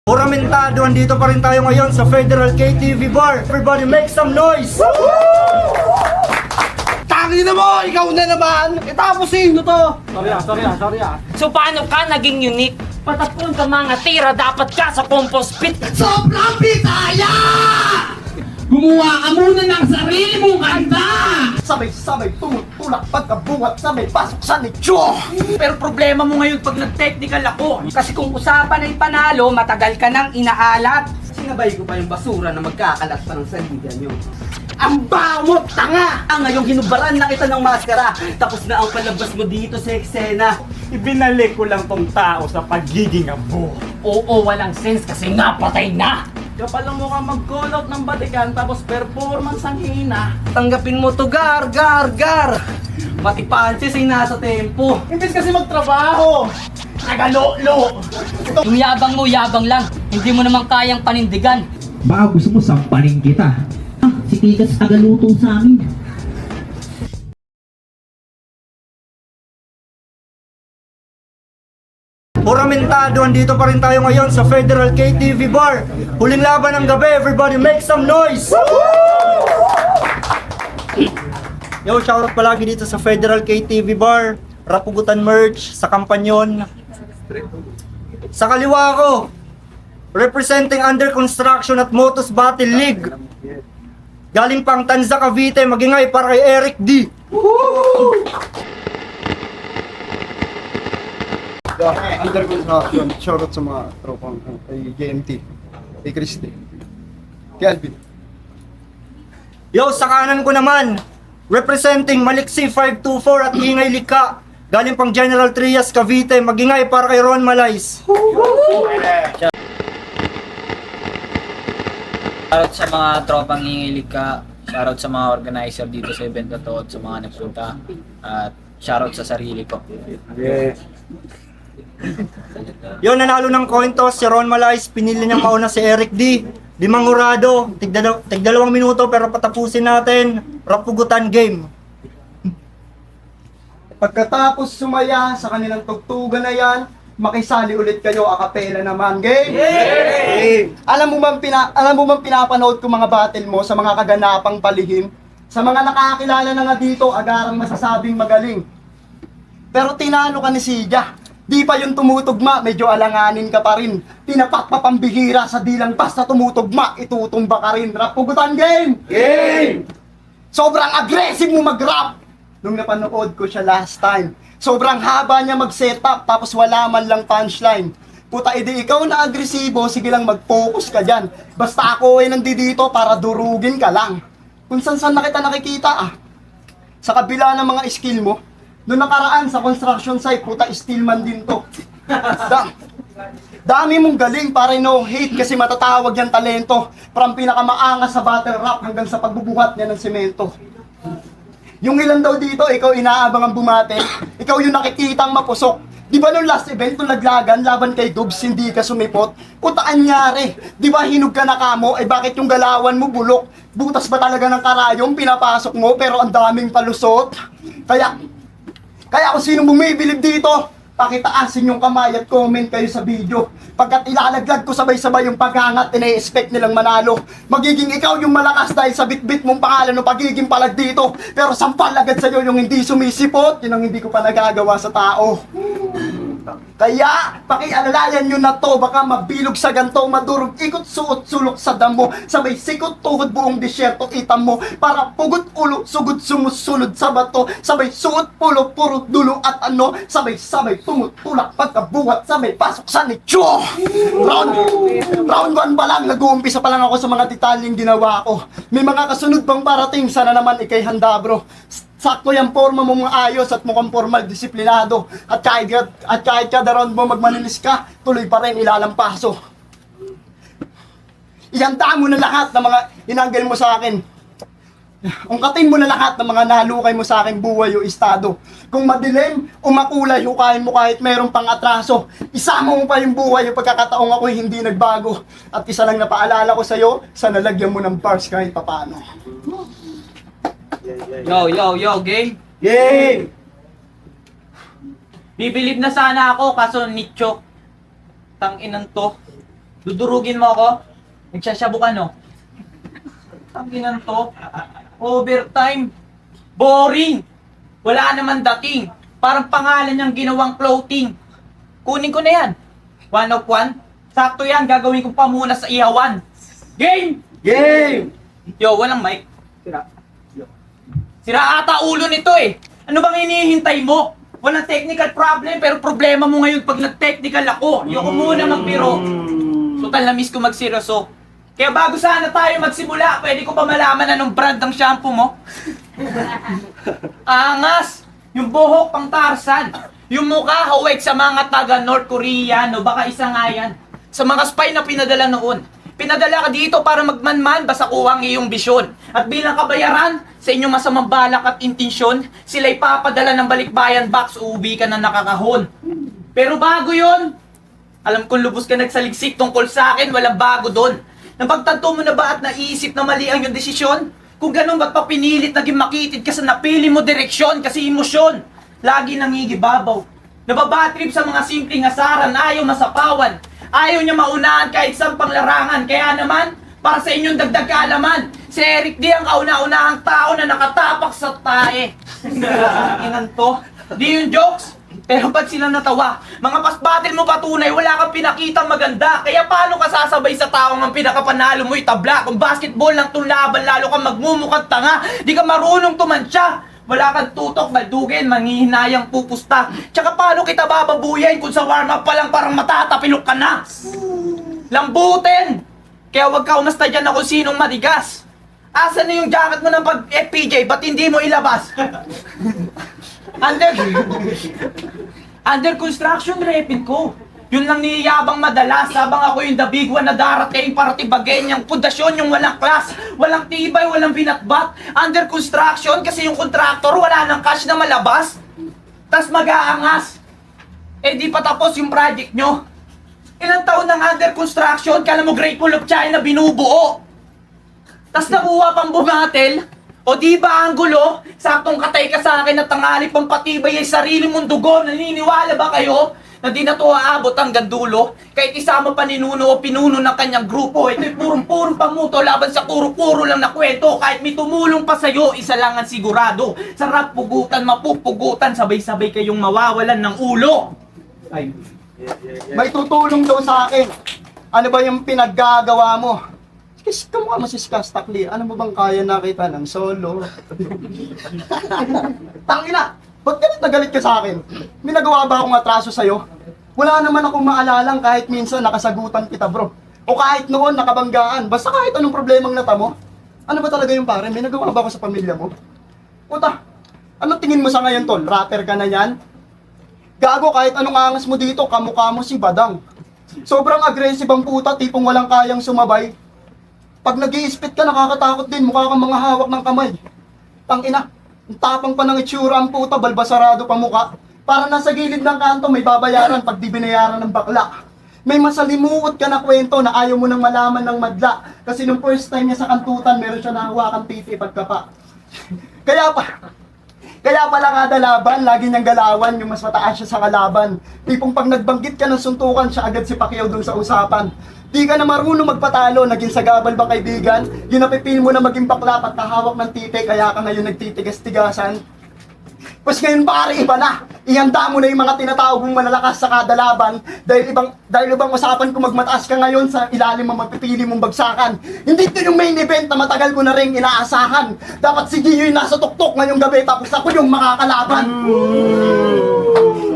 Oramentado, andito pa rin tayo ngayon sa Federal KTV Bar. Everybody make some noise! Tangina mo! Ikaw na naman! Tapos sino to? Sorry ah. So paano ka naging unique? Patapon ka mga tira, dapat ka sa compost pit. Sobrang bitaya! Gumawa ka muna ng sarili mong kanta! Sabay-sabay tumutulak pagkabuhat, sabay pasok sa nicho! Pero problema mo ngayon pag nag-technical ako. Kasi kung usapan ay panalo, matagal ka nang inaalat. Sinabay ko pa yung basura na magkakalat pa ng saligan nyo. Ang bawo, tanga! Ngayong hinubaran na kita ng maskara, tapos na ang palabas mo dito sa eksena. Ibinalik ko lang tong tao sa pagiging abo. Oo, walang sense kasi nga patay na. Kapal mo ka mag-call out ng batikan, tapos performance ang hina. Tanggapin mo to, gar. Pati punches ay nasa tempo. Imbis kasi magtrabaho, nagalolo. Yung yabang mo, yabang lang. Hindi mo naman kayang panindigan. Baka gusto mo sampaling kita. Si Tigas tagaluto sa amin. Oramentado, andito pa rin tayo ngayon sa Federal KTV Bar. Huling laban ng gabi, everybody make some noise! Yo, shoutout palagi dito sa Federal KTV Bar, Rapugutan Merch, sa Kampanyon. Sa kaliwa ko, representing under construction at Motos Battle League. Galing pang Tanza, Cavite, magingay para kay Eric D. Under construction, shoutout sa mga tropang kay JMT, kay Christy, kay Alvin. Yo, sa kanan ko naman, representing Maliksi 524 at Ingay Lika. Galing pang General Trias, Cavite, magingay para kay Ron Malays. Shoutout sa mga tropang hingilig ka, shoutout sa mga organizer dito sa event na to at sa mga nagpunta, at shoutout sa sarili ko. Yo, nanalo ng coin toss si Ron Malays, pinili niyang mauna si Eric D. Dimangurado, tig-2 minuto pero patapusin natin. Rapugutan game. Pagkatapos sumaya sa kanilang tugtugan na yan, makisali ulit kayo a cappella naman. Game? Game! Alam mo bang pinapanood ko mga battle mo sa mga kaganapang palihim? Sa mga nakakilala na nga dito, agarang masasabing magaling. Pero tinalo ka ni Sija. Di pa yung tumutugma, medyo alanganin ka pa rin. Tinapak pa pambihira sa dilang basta tumutugma, itutumba ka rin. Rapugutan game! Game! Sobrang aggressive mo mag-rap! Nung napanood ko siya last time, sobrang haba niya mag-setup tapos wala man lang punchline. Puta, edi ikaw na agresibo, sige lang mag-focus ka dyan. Basta ako ay nandito para durugin ka lang. Kung saan na kita nakikita sa kabila ng mga skill mo, noong nakaraan sa construction site, puta, steelman din to. Dami mong galing para no hate kasi matatawag yan talento. From pinakamaangas sa battle rap hanggang sa pagbubuhat niya ng semento. Yung ilan daw dito, ikaw inaabangan bumate, ikaw yung nakikitang mapusok. Di ba nung last event, nung naglagan, laban kay Dubs, hindi ka sumipot? Puta, anyari? Di ba hinog ka na kamo? Eh bakit yung galawan mo bulok? Butas ba talaga ng karayong pinapasok mo pero ang daming palusot? Kaya kung sino bumibilib dito, pakitaasin yung kamay at comment kayo sa video. Pagkat ilalaglag ko sabay-sabay yung paghangat, ina-expect nilang manalo. Magiging ikaw yung malakas dahil sa bit-bit mong pangalan o pagiging palag dito. Pero sampal agad sa'yo yung hindi sumisipot, yun ang hindi ko pa nagagawa sa tao. Kaya, pakialalayan nyo na to, baka mabilog sa ganto, madurog, ikot, suot, sulok sa damo, sabay sikot, tuhod buong disyerto, itam mo, para pugot ulo, sugod, sumusunod sa bato, sabay suot, pulo, puro, dulo at ano, sabay-sabay, tumutulak, pagkabuhat, sabay pasok sa nicho! Round 1 pa lang, nag-uumpisa pa lang ako sa mga detalyeng ginawa ko. May mga kasunod pang parating, sana naman ikay handa bro. Sakto yung forma mo ayos at mukhang formal, disiplinado. At kahit kada round mo magmanilis ka, tuloy pa rin ilalampaso. Ihanda mo na lahat ng mga inanggal mo sa akin. Ungkatin mo na lahat ng mga nalukay mo sa aking buhay o estado. Kung madilim o makulay, hukayin mo kahit mayroong pang atraso. Isama mo pa yung buhay o pagkakataong ako'y hindi nagbago. At isa lang na paalala ko sa'yo, sana lagyan mo ng bars kahit papano. Yo, game. Game! Bibilib na sana ako kaso nichok. Tang inan to. Dudurugin mo ako? Nagsasyabu ka, no? Ang ginan to, overtime, boring, wala naman dating. Parang pangalan niyang ginawang clothing. Kunin ko na yan. 1 of 1. Sakto yan, gagawin ko pa muna sa ihawan. Game! Game! Yo, walang mic. Sira ata ulo nito eh. Ano bang hinihintay mo? Walang technical problem, pero problema mo ngayon pag nag-technical ako. Ayoko muna magbiro. Total na miss ko magseryoso. Kaya bago sana tayo magsimula, pwede ko ba malaman anong brand ng shampoo mo? Angas! Yung buhok pang Tarzan. Yung mukha hawig sa mga taga North Korea, no? Baka isa nga yan. Sa mga spy na pinadala noon. Pinadala ka dito para magmanman, basta kuha ang iyong bisyon. At bilang kabayaran sa inyong masamang balak at intensyon, sila'y papadala ng balikbayan box, uuwi ka na nakakahon. Pero bago yon, alam kong lubos ka nagsaliksik tungkol sa akin, walang bago doon. Napagtanto mo na ba at naisip na mali ang iyong desisyon? Kung ganun, ba't pa pinilit naging makitid ka sa napili mo direksyon kasi emosyon? Lagi nangigibabaw. Nababatrip sa mga simpleng asaran, ayaw masapawan. Ayaw niya maunahan kahit sa panglarangan. Kaya naman, para sa inyong dagdag kaalaman, si Eric D ang kauna-unahang tao na nakatapak sa tae. Inan to. Di yung jokes. Pero ba't sila natawa? Mga pasbatil mo patunay, wala kang pinakitang maganda. Kaya paano ka sasabay sa taong ang pinakapanalo mo'y tabla? Kung basketball lang itong laban, lalo kang magmumukhang tanga. Di ka marunong tumansya. Wala kang tutok, baldugin, manghihinayang pupusta. Tsaka paano kita bababuyan kung sa warm-up pa lang parang matatapilok ka na? Lambutin! Kaya wag ka umasta dyan na kung sinong matigas. Asan na yung jacket mo ng pag-FPJ? Ba't hindi mo ilabas? Under construction, repin ko. Yun lang niyayabang madalas habang ako yung the big one na darating para tibagin yung pundasyon, yung walang class, walang tibay, walang binatbat. Under construction kasi yung contractor wala ng cash na malabas. Tas mag-aangas. Eh di pa tapos yung project nyo. Ilang taon ng under construction, kala mo Great Wall of China binubuo. Tas nakuha pang bumatel. O di ba ang gulo? Saktong katay ka sa akin at tangali pang patibay ay sarili mong dugo. Naniniwala ba kayo na di na to aabot hanggang dulo? Kahit isama pa ni Nuno o pinuno ng kanyang grupo, ito'y purong-purong pamuto laban sa puro-puro lang na kwento. Kahit may tumulong pa sa'yo, isa lang ang sigurado. Sarap pugutan, mapupugutan, sabay-sabay kayong mawawalan ng ulo. Ay. May tutulong daw sa akin. Ano ba yung pinaggagawa mo? Kamukha mo si Skastakli. Ano mo bang kaya nakita ng solo? Tangina! Ba't galit na galit ka sa akin? May nagawa ba akong atraso sa'yo? Wala naman akong maalalang kahit minsan nakasagutan kita, bro. O kahit noon nakabanggaan. Basta kahit anong problemang natamo. Ano ba talaga yung pare? May nagawa ba ako sa pamilya mo? Puta, ano tingin mo sa ngayon, tol? Rapper ka na yan? Gago, kahit anong angas mo dito, kamukha mo si Badang. Sobrang aggressive ang puta, tipong walang kayang sumabay. Pag nag-i-spit ka, nakakatakot din. Mukha kang mga hawak ng kamay. Tangina, ang tapang pa ng itsura ang puta, balbasarado pa mukha. Para nasa gilid ng kanto, may babayaran pag di binayaran ng bakla. May masalimuot ka na kwento na ayaw mo nang malaman ng madla. Kasi nung first time niya sa kantutan, meron siya nahawakang titi pagkapa. Kaya pala kada laban, lagi niyang galawan yung mas mataas siya sa kalaban. Tipong pag nagbanggit ka ng suntukan, siya agad si Pacquiao dun sa usapan. Di ka na marunong magpatalo, naging sagabal ba kaibigan? Yung napipil mo na maging bakla at kahawak ng titi, kaya ka ngayon nagtitigas-tigasan. Pues ngayon pare, iba na. Ihanda mo na yung mga tinatawag mong malalakas sa kada laban. Dahil ibang usapan kung magmataas ka ngayon sa ilalim ng mapipili mong bagsakan. Hindi ito yung main event na matagal ko na rin inaasahan. Dapat si Gio yung nasa tuktok ngayong gabi, tapos ako yung makakalaban.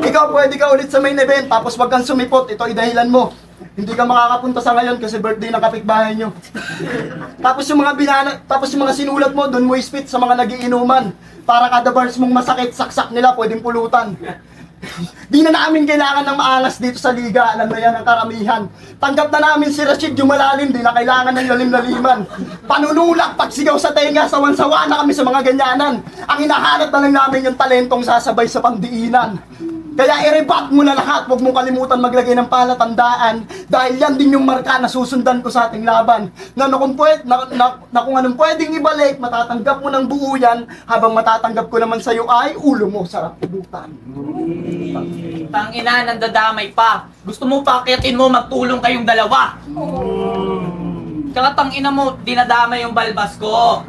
Ikaw pwede ka ulit sa main event, tapos wag kang sumipot, ito ay dahilan mo. Hindi ka makakapunta sa ngayon kasi birthday ng kapitbahay nyo. Tapos yung mga sinulat mo, doon mo ispit sa mga nagiinuman. Para kada bars mong masakit, saksak nila, pwedeng pulutan. Di na namin kailangan ng maangas dito sa liga, alam na yan ang karamihan. Tanggap na namin si Rashid yung malalim, di na kailangan ng lalim-laliman. Panunulak, pagsigaw sa tenga, sawan-sawa na kami sa mga ganyanan. Ang hinahanap na lang namin yung talentong sasabay sa pangdiinan. Kaya i-rebat mo na lahat, huwag mong kalimutan maglagay ng palatandaan dahil yan din yung marka na susundan ko sa ating laban. Na kung anong pwedeng ibalik, matatanggap mo ng buo yan, habang matatanggap ko naman sa'yo ay ulo mo, sarap pubutan. Tangina, nandadamay pa. Gusto mo pakiatin mo, magtulong kayong dalawa. Tsaka tangina mo, dinadamay yung balbas ko.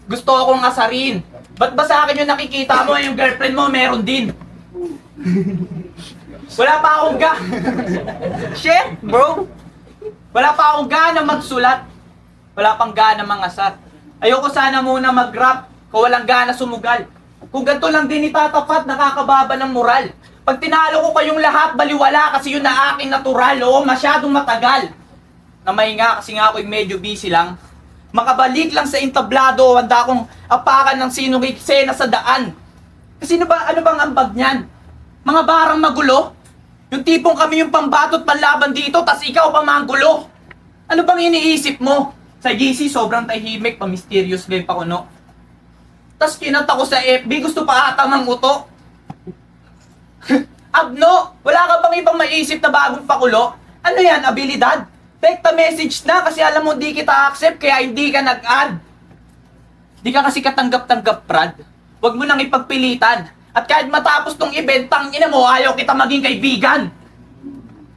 Gusto akong asarin. Ba't ba sa akin yung nakikita mo, yung girlfriend mo meron din? Wala pa akong Shit, bro! Wala pa akong gana magsulat. Wala pang gana mangasar. Ayoko sana muna mag-rap, kung walang gana sumugal. Kung ganito lang din itatapat, nakakababa ng moral. Pag tinalo ko kayong lahat, baliwala kasi yun na aking natural. Oo, masyadong matagal. Namahinga kasi nga ako'y medyo busy lang. Makabalik lang sa entablado, handa akong apakan ng sinong eksena sa daan. Kasi ano bang ambag niyan? Mga barang magulo? Yung tipong kami yung pambatot panlaban dito, tas ikaw pa manggulo. Ano bang iniisip mo? Sa GC, sobrang tahimik, pa-mysterious game pa kuno. Tas kinanta ko sa FB, gusto pa ata ng uto. Abno, wala ka bang ibang maisip na bagong pakulo? Ano yan, abilidad? Tekta message na kasi alam mo di kita accept kaya hindi ka nag-add. Di ka kasi katanggap-tanggap, Brad. Huwag mo nang ipagpilitan. At kahit matapos tong event, tangina mo, ayaw kita maging kaibigan.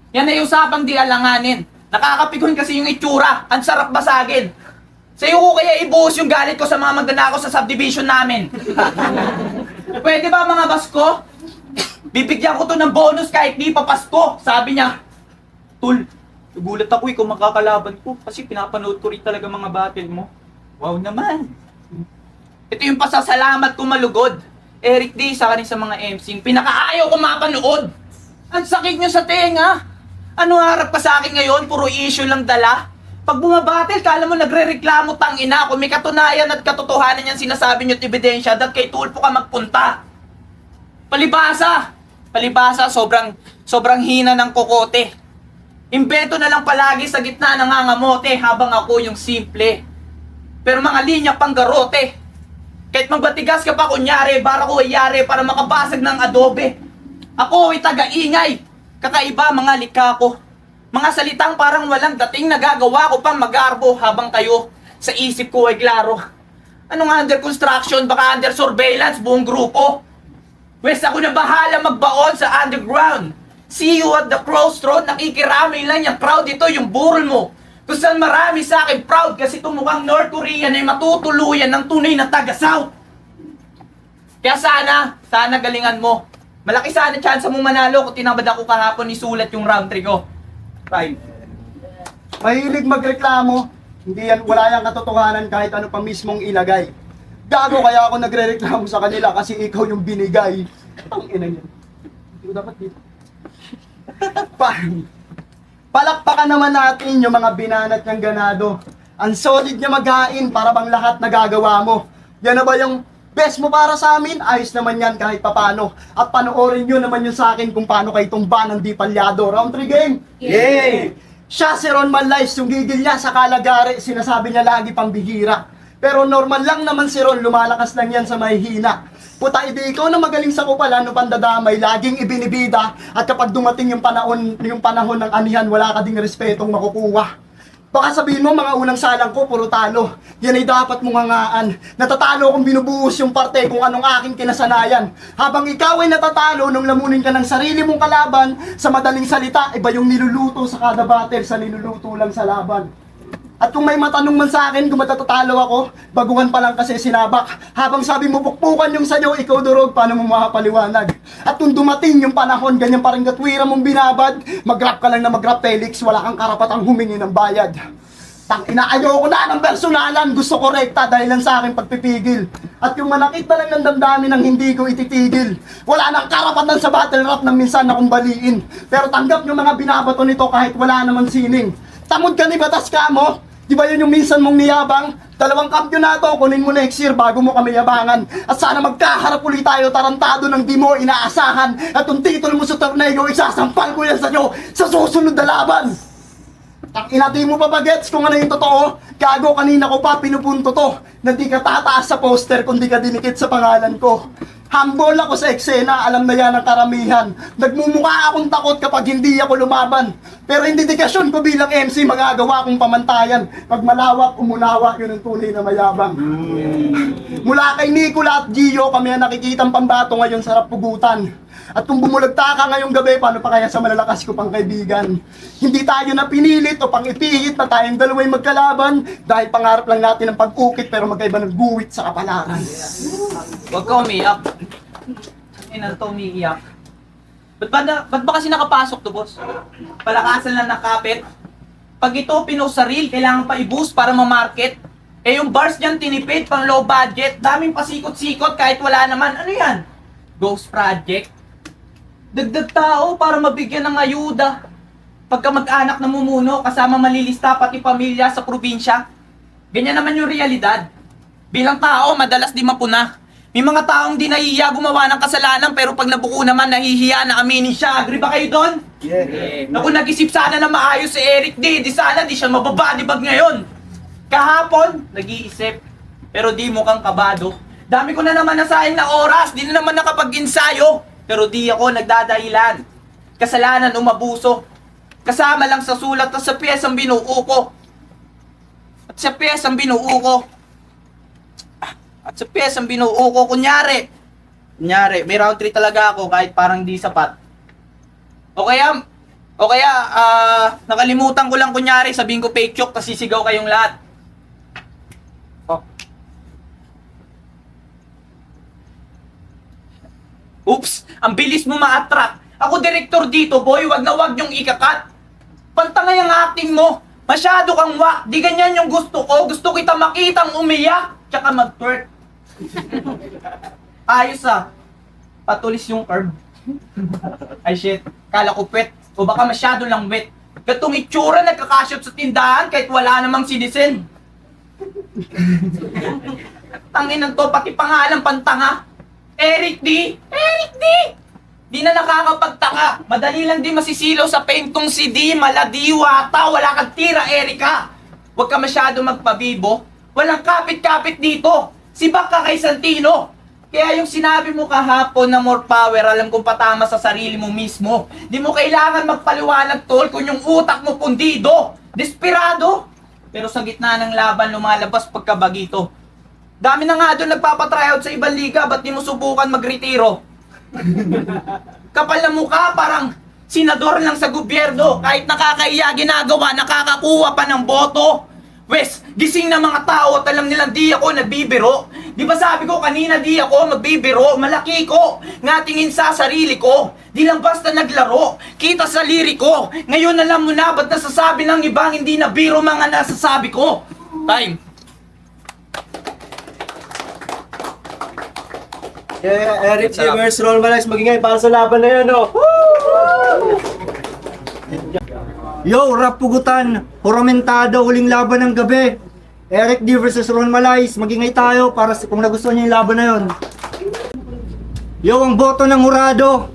Yan ay usapang di alanganin. Nakakapikon kasi yung itsura. Ang sarap basagin. Sa'yo ko kaya ibuhos yung galit ko sa mga magnanakaw sa subdivision namin. Pwede ba mga basko? Bibigyan ko to ng bonus kahit di pa Pasko. Sabi niya, Tul, nagulat ako kung makakalaban ko kasi pinapanood ko rin talaga mga battle mo. Wow naman. Ito yung pasasalamat ko malugod. Eric D, sa rin sa mga MC, pinakaayaw ko mapanood. Ang sakit nyo sa tenga. Ano harap ka sa akin ngayon? Puro issue lang dala. Pag bumabatil, kala mo nagre-reklamo tangina. Kung may katunayan at katotohanan yan sinasabi nyo at ebidensya, dat kay Tulpo ka magpunta. Palibasa. Palibasa, sobrang hina ng kokote. Imbento na lang palagi sa gitna ng ngangamote habang ako yung simple. Pero mga linya pang garote. Kahit magbatigas ka pa kunyari, bara ko iyari para makabasag ng adobe. Ako ay taga-ingay. Kakaiba mga likha ko. Mga salitang parang walang dating nagagawa ko pang mag-arbo habang kayo sa isip ko ay klaro. Anong under construction? Baka under surveillance buong grupo. Wes ako na bahala magbaon sa underground. See you at the crossroad, nakikiramay lang yung crowd. Ito yung burol mo. Kung saan marami sa akin proud kasi tumukhang North Korean ay matutuluyan ng tunay na taga-South. Kaya sana galingan mo. Malaki sana chance mo manalo kung tinabad ako kahapon ni sulat yung round 3 ko. Fine. Mahilig magreklamo, wala yang katotohanan kahit ano pa mismong ilagay. Gago kaya ako nagrereklamo sa kanila kasi ikaw yung binigay. Ang ina niya. Hindi ko dapat dito. Palakpakan naman natin yung mga binanat niyang ganado. Ang solid niya maghain para bang lahat nagagawa mo. Yan na ba yung best mo para sa amin? Ayos naman yan kahit papano. At panoorin nyo naman yun sa akin kung paano kayo tumba ng di palyado. Round 3 game! Yay! Siya si Ron Manlice, yung gigil niya sa kalagari, sinasabi niya lagi pang bihira. Pero normal lang naman si Ron, lumalakas lang yan sa mahihina. Puta, hindi ikaw na magaling sa kupal, ano pandadamay, laging ibinibida. At kapag dumating yung panahon ng anihan, wala ka ding respetong makukuha. Baka sabihin mo, mga unang salang ko, puro talo. Yan ay dapat mong hangaan. Natatalo kung binubuhos yung parte kung anong aking kinasanayan. Habang ikaw ay natatalo nung lamunin ka ng sarili mong kalaban, sa madaling salita, iba yung niluluto sa kada batter sa niluluto lang sa laban. At kung may matanong man sa akin kung matatatalo ako, baguhan pa lang kasi sinabak. Habang sabi mo pukpukan yung sayo, ikaw durog, paano mo makapaliwanag? At kung dumating yung panahon, ganyan pa rin katwira mong binabad, mag-rap ka lang na mag-rap Felix, wala kang karapatang humingi ng bayad. Inaayaw ko na ng personalan, gusto ko rekta dahil lang sa akin pagpipigil. At yung manakit na lang ng damdamin ng hindi ko ititigil. Wala nang karapatan sa battle rap nang minsan akong baliin. Pero tanggap yung mga binabato nito kahit wala naman sining. Tamod ka ni batas ka mo? Di ba yun yung minsan mong niyabang? 2 kampyonato, kunin mo next year bago mo kami yabangan. At sana magkaharap ulit tayo, tarantado ng di mo inaasahan. At yung titulo mo sa torneo, isasampal ko yan sa iyo sa susunod na laban. Inati mo pa ba gets kung ano yung totoo? Gago, kanina ko pa pinupunto to na di ka tataas sa poster kung di ka dinikit sa pangalan ko. Humble ako sa eksena, alam na yan ang karamihan. Nagmumukha akong takot kapag hindi ako lumaban. Pero yung dedikasyon ko bilang MC, magagawa kong pamantayan. Pag malawak, umunawa, yun ang tunay na mayabang. Mula kay Nicola at Gio, kami ang nakikitang pambato ngayon sa Rapugutan. At kung bumulagta ka ngayong gabi, paano pa kaya sa malalakas ko pang kaibigan? Hindi tayo na pinilit o pang ipilit na tayong dalaway magkalaban dahil pangarap lang natin ang pag-ukit pero magkaiba ng guwit sa kapalaran. Huwag ka umiyak. Ina to umiiyak. Ba't ba kasi nakapasok to, boss? Palakasan lang ng kapit. Pag ito pinost sa reel, kailangan pa i-boost para ma-market. Eh yung bars dyan tinipid, pang low budget, daming pasikot-sikot kahit wala naman. Ano yan? Ghost project? Dagdag tao para mabigyan ng ayuda. Pagka mag-anak na mumuno, kasama malilista pati pamilya sa probinsya. Ganyan naman yung realidad. Bilang tao, madalas di mapuna. May mga taong di nahihiya gumawa ng kasalanan pero pag nabuko naman, nahihiya na aminin siya. Agree ba kayo doon? Yeah. Naku, nag-isip sana na maayos si Eric D. Di sana di siya mababadibag ngayon. Kahapon, nag-iisip. Pero di mukhang kabado. Dami ko na naman nasahin na oras. Di na naman nakapag-insayo. Pero di ako nagdadahilan. Kasalanan umabuso. Kasama lang sa sulat at sa piyesang binuo ko. At sa piyesang binuo ko. At sa piyesang binuo ko, kunyari, may round 3 talaga ako kahit parang di sapat. O kaya, nakalimutan ko lang kunyari, sabihin ko fake choke, tas sisigaw kayong lahat. Oops! Ang bilis mo ma-attract. Ako director dito, boy. Wag na wag yung ikakat. Pantangay ang acting mo. Masyado kang wak. Di ganyan yung gusto ko. Gusto kita makitang umiyak. Tsaka mag-twerk. Ayos ah. Patulis yung curve. Ay shit. Kala ko pwet. O baka masyado lang wet. Gatong itsura nagkakashot sa tindahan kahit wala namang citizen. Tangin to, pati pangalan pantanga. Eric D! Eric D! Di na nakakapagtaka. Madali lang di masisilaw sa paint kong si D. Maladiwata. Wala kang tira, Erika. Huwag ka masyado magpabibo. Walang kapit-kapit dito. Si Baka kay Santino. Kaya yung sinabi mo kahapon na more power, alam kong patama sa sarili mo mismo. Di mo kailangan magpaliwanag, tol, kung yung utak mo pundido. Desperado. Pero sa gitna ng laban, lumalabas pagkabagito. Dami na nga doon nagpapatryout sa ibang liga, ba't di mo subukan magretiro? Kapal na mukha, parang senador lang sa gobyerno. Kahit nakakaiya ginagawa, nakakakuha pa ng boto. Wes, gising na mga tao at alam nilang di ako nagbibiro. Di ba sabi ko kanina di ako magbibiro? Malaki ko, nga tingin sa sarili ko. Di lang basta naglaro, kita sa liriko. Ngayon alam mo na, ba't nasasabi ng ibang hindi na biro mga nasasabi ko? Time. Yeah, Eric D. Where's Ron Malay's magingay para sa laban na yun, oh. Yo, Rapugutan, Huramentado, huling laban ng gabi. Eric D. versus Ron Malays, magingay tayo para kung nagustuhan niyo yung laban na yun. Yo, ang boto ng Hurado,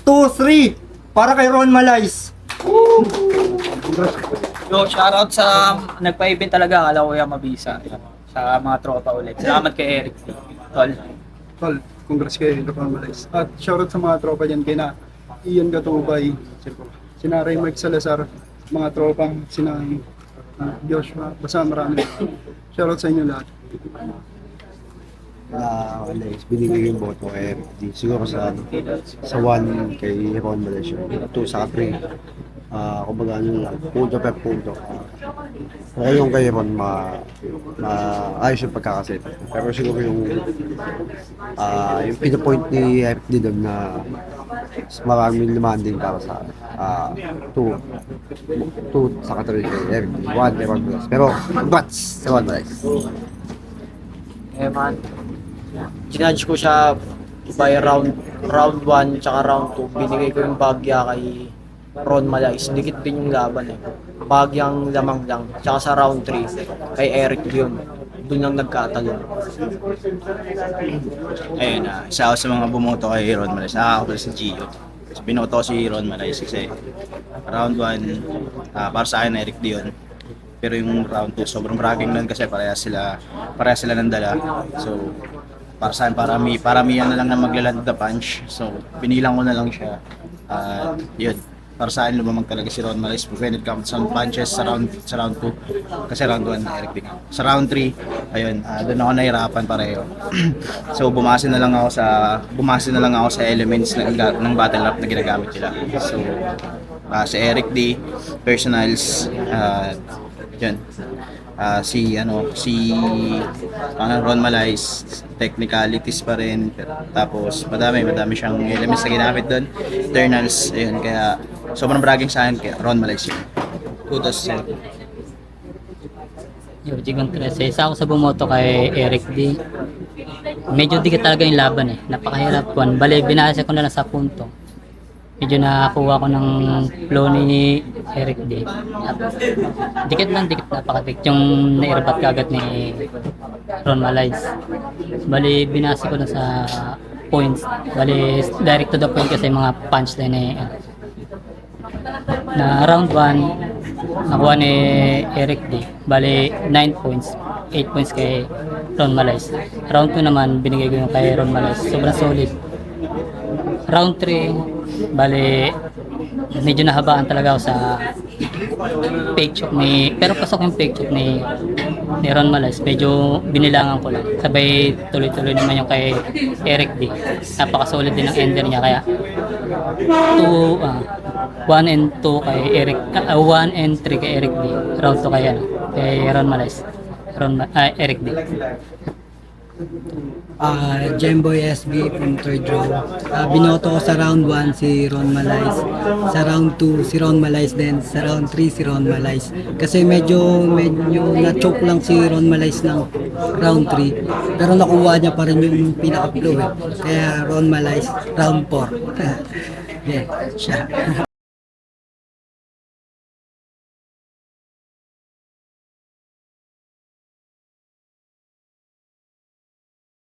2-3 para kay Ron Malays. Yo, shoutout sa nagpa-event talaga, akala ko yung mabisa. Sa mga tropa ulit. Salamat kay Eric. Tol. Tol, congrats kay Ron Malays. At shoutout sa mga tropa dyan kay na Ian Gatubay, sina Ray Mike Salazar, mga tropang sina Joshua, basta marami. Shoutout sa inyo lahat. Malays, binigay yung boto kay FD. Siguro sa 1 kay Ron Malays, 2 sa 3. Kumbaga ano lang, punto per punto. Yung kay Ron, ayos yung pagkakasit. Pero siguro yung pinapoint ni FD doon na maraming demanding para sa 2 sa 3 kay FD, 1 kay Ron Malays. Pero congrats sa Ron Malays. Eh man, ginudge ko siya by round 1 tsaka round 2. Binigay ko yung bagya kay Ron Malays. Dikit din yung laban eh. Bagyang lamang lang. Tsaka sa round 3 kay Eric yun. Doon lang nagkatalon. Ayun na, isa ako sa mga bumoto kay Ron Malays. Nakakakulo sa Gio. So, binoto ko si Ron Malays kasi round 1 para sa akin Eric Dion. Pero yung round 2 sobrang bragging nun kasi parehas sila ng dala. So para saan, paramihan na lang na maglaland the punch. So, binilang ko na lang siya. Yun. Para sa akin, lumamang talaga si Ron Malis when it comes on punches sa round 2. Kasi round 1, Eric Di. Sa round 3, ayun, doon ako nahirapan pareho. So, bumase na lang ako sa elements ng battle rap na ginagamit nila. So, si Eric D, personals, yun. Si Ron Malais, technicalities pa rin, tapos madami siyang elements na ginamit doon, internals, ayun, kaya sobrang bragging sa akin kay Ron Malais yun. Kudos sir. Yo, Jigon 13. Isa ako sa bumoto kay Eric D. Medyo dikit talaga yung laban eh. Napakahirap ko. Bale, binasa ko na lang sa punto. Medyo nakakuha ko ng flow ni Eric D. At dikit, napakadik. Yung nairabat kagad ni Ron Malais. Bali, binasa ko na sa points. Bali, direct to the point kasi mga punchline ni na round 1 nakuha ni Eric D. Bali, 9 points. 8 points kay Ron Malais. Round 2 naman, binigay ko yung kay Ron Malais. Sobrang solid. Round 3, bali, medyo nahabaan talaga ako sa fake choke pero pasok yung fake choke ni Ron Malais. Medyo binilangan ko lang. Sabay tuloy-tuloy naman yung kay Eric D. Napaka-solid din ang ender niya. Kaya 1 and 2 kay Eric, 1 and 3 kay Eric D. Round 2 kay Ron Malais. Eric D. Gemboy SB from third row. Binoto ko sa round 1 si Ron Malais. Sa round 2 si Ron Malais din. Sa round 3 si Ron Malais. Kasi medyo na-choke lang si Ron Malais ng round 3. Pero nakuha niya pa rin yung pinaka-flow eh. Kaya Ron Malais round 4. Yeah, siya.